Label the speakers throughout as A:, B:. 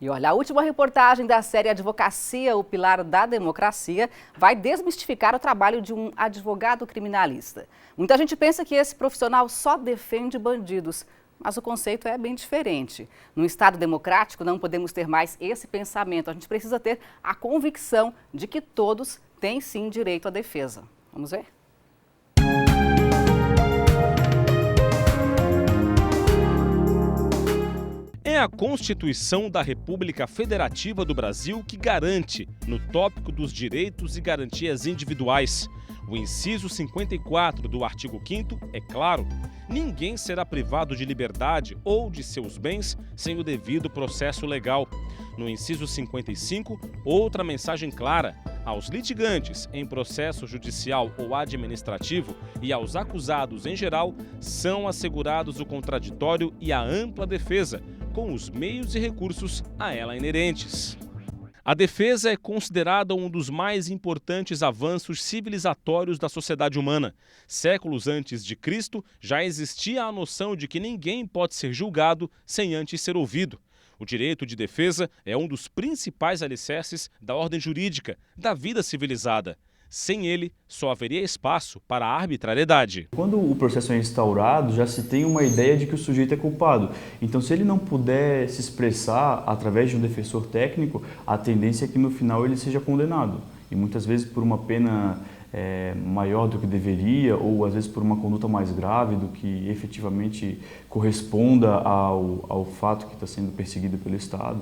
A: E olha, a última reportagem da série Advocacia, o Pilar da Democracia, vai desmistificar o trabalho de um advogado criminalista. Muita gente pensa que esse profissional só defende bandidos, mas o conceito é bem diferente. No Estado democrático, não podemos ter mais esse pensamento. A gente precisa ter a convicção de que todos têm sim direito à defesa. Vamos ver?
B: É a Constituição da República Federativa do Brasil que garante, no tópico dos direitos e garantias individuais, o inciso 54 do artigo 5º, é claro, ninguém será privado de liberdade ou de seus bens sem o devido processo legal. No inciso 55, outra mensagem clara: aos litigantes em processo judicial ou administrativo e aos acusados em geral são assegurados o contraditório e a ampla defesa, com os meios e recursos a ela inerentes. A defesa é considerada um dos mais importantes avanços civilizatórios da sociedade humana. Séculos antes de Cristo, já existia a noção de que ninguém pode ser julgado sem antes ser ouvido. O direito de defesa é um dos principais alicerces da ordem jurídica, da vida civilizada. Sem ele, só haveria espaço para a arbitrariedade.
C: Quando o processo é instaurado, já se tem uma ideia de que o sujeito é culpado. Então, se ele não puder se expressar através de um defensor técnico, a tendência é que no final ele seja condenado. E muitas vezes por uma pena maior do que deveria, ou às vezes por uma conduta mais grave do que efetivamente corresponda ao fato que está sendo perseguido pelo Estado.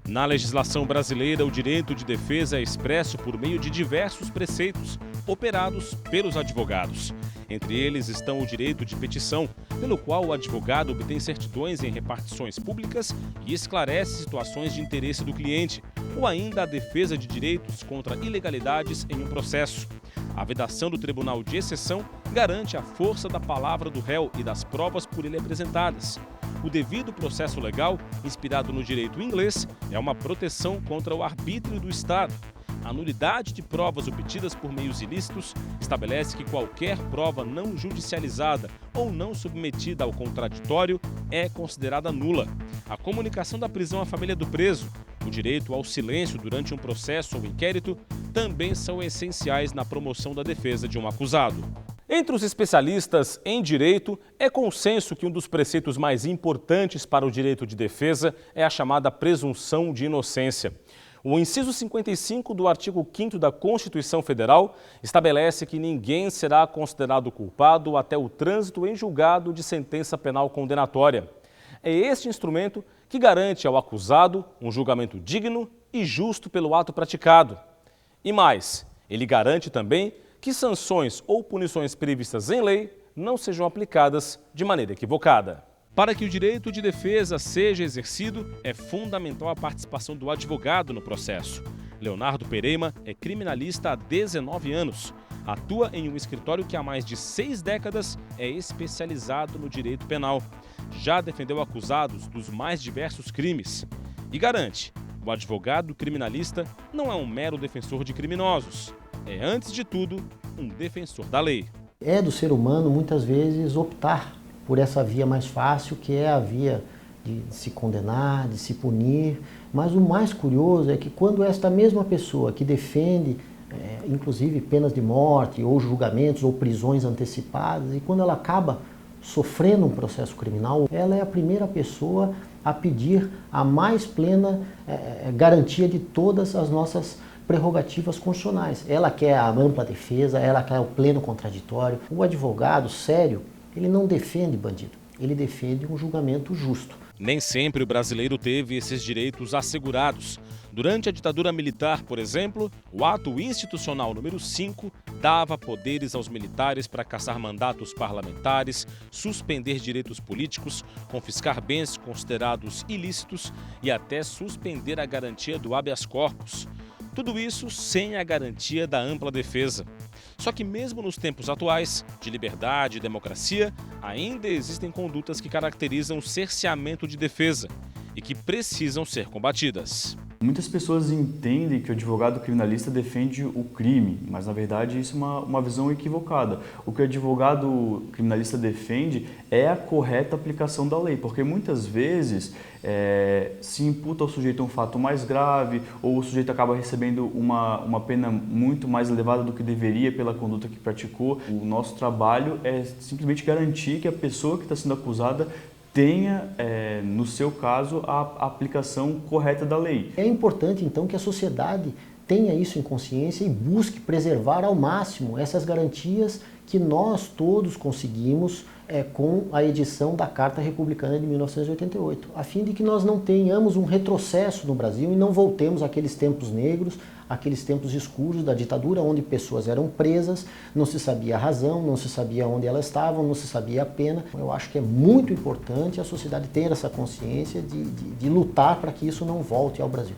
B: Na legislação brasileira, o direito de defesa é expresso por meio de diversos preceitos, operados pelos advogados. Entre eles estão o direito de petição, pelo qual o advogado obtém certidões em repartições públicas e esclarece situações de interesse do cliente, ou ainda a defesa de direitos contra ilegalidades em um processo. A vedação do Tribunal de Exceção garante a força da palavra do réu e das provas por ele apresentadas. O devido processo legal, inspirado no direito inglês, é uma proteção contra o arbítrio do Estado. A nulidade de provas obtidas por meios ilícitos estabelece que qualquer prova não judicializada ou não submetida ao contraditório é considerada nula. A comunicação da prisão à família do preso, o direito ao silêncio durante um processo ou inquérito também são essenciais na promoção da defesa de um acusado. Entre os especialistas em direito, é consenso que um dos preceitos mais importantes para o direito de defesa é a chamada presunção de inocência. O inciso 55 do artigo 5º da Constituição Federal estabelece que ninguém será considerado culpado até o trânsito em julgado de sentença penal condenatória. É este instrumento que garante ao acusado um julgamento digno e justo pelo ato praticado. E mais, ele garante também que sanções ou punições previstas em lei não sejam aplicadas de maneira equivocada. Para que o direito de defesa seja exercido, é fundamental a participação do advogado no processo. Leonardo Pereima é criminalista há 19 anos. Atua em um escritório que há mais de 6 décadas é especializado no direito penal. Já defendeu acusados dos mais diversos crimes. E garante, o advogado criminalista não é um mero defensor de criminosos. É, antes de tudo, um defensor da lei.
D: É do ser humano, muitas vezes, optar por essa via mais fácil, que é a via de se condenar, de se punir. Mas o mais curioso é que quando esta mesma pessoa que defende, inclusive penas de morte, ou julgamentos, ou prisões antecipadas, e quando ela acaba sofrendo um processo criminal, ela é a primeira pessoa a pedir a mais plena garantia de todas as nossas prerrogativas constitucionais. Ela quer a ampla defesa, ela quer o pleno contraditório. O advogado sério, ele não defende bandido, ele defende um julgamento justo.
B: Nem sempre o brasileiro teve esses direitos assegurados. Durante a ditadura militar, por exemplo, o ato institucional número 5 dava poderes aos militares para cassar mandatos parlamentares, suspender direitos políticos, confiscar bens considerados ilícitos e até suspender a garantia do habeas corpus. Tudo isso sem a garantia da ampla defesa. Só que mesmo nos tempos atuais, de liberdade e democracia, ainda existem condutas que caracterizam o cerceamento de defesa e que precisam ser combatidas.
C: Muitas pessoas entendem que o advogado criminalista defende o crime, mas na verdade isso é uma visão equivocada. O que o advogado criminalista defende é a correta aplicação da lei, porque muitas vezes se imputa ao sujeito um fato mais grave ou o sujeito acaba recebendo uma pena muito mais elevada do que deveria pela conduta que praticou. O nosso trabalho é simplesmente garantir que a pessoa que está sendo acusada tenha, no seu caso, a aplicação correta da lei.
D: É importante, então, que a sociedade tenha isso em consciência e busque preservar ao máximo essas garantias que nós todos conseguimos com a edição da Carta Republicana de 1988, a fim de que nós não tenhamos um retrocesso no Brasil e não voltemos àqueles tempos negros, aqueles tempos escuros da ditadura, onde pessoas eram presas, não se sabia a razão, não se sabia onde elas estavam, não se sabia a pena. Eu acho que é muito importante a sociedade ter essa consciência de lutar para que isso não volte ao Brasil.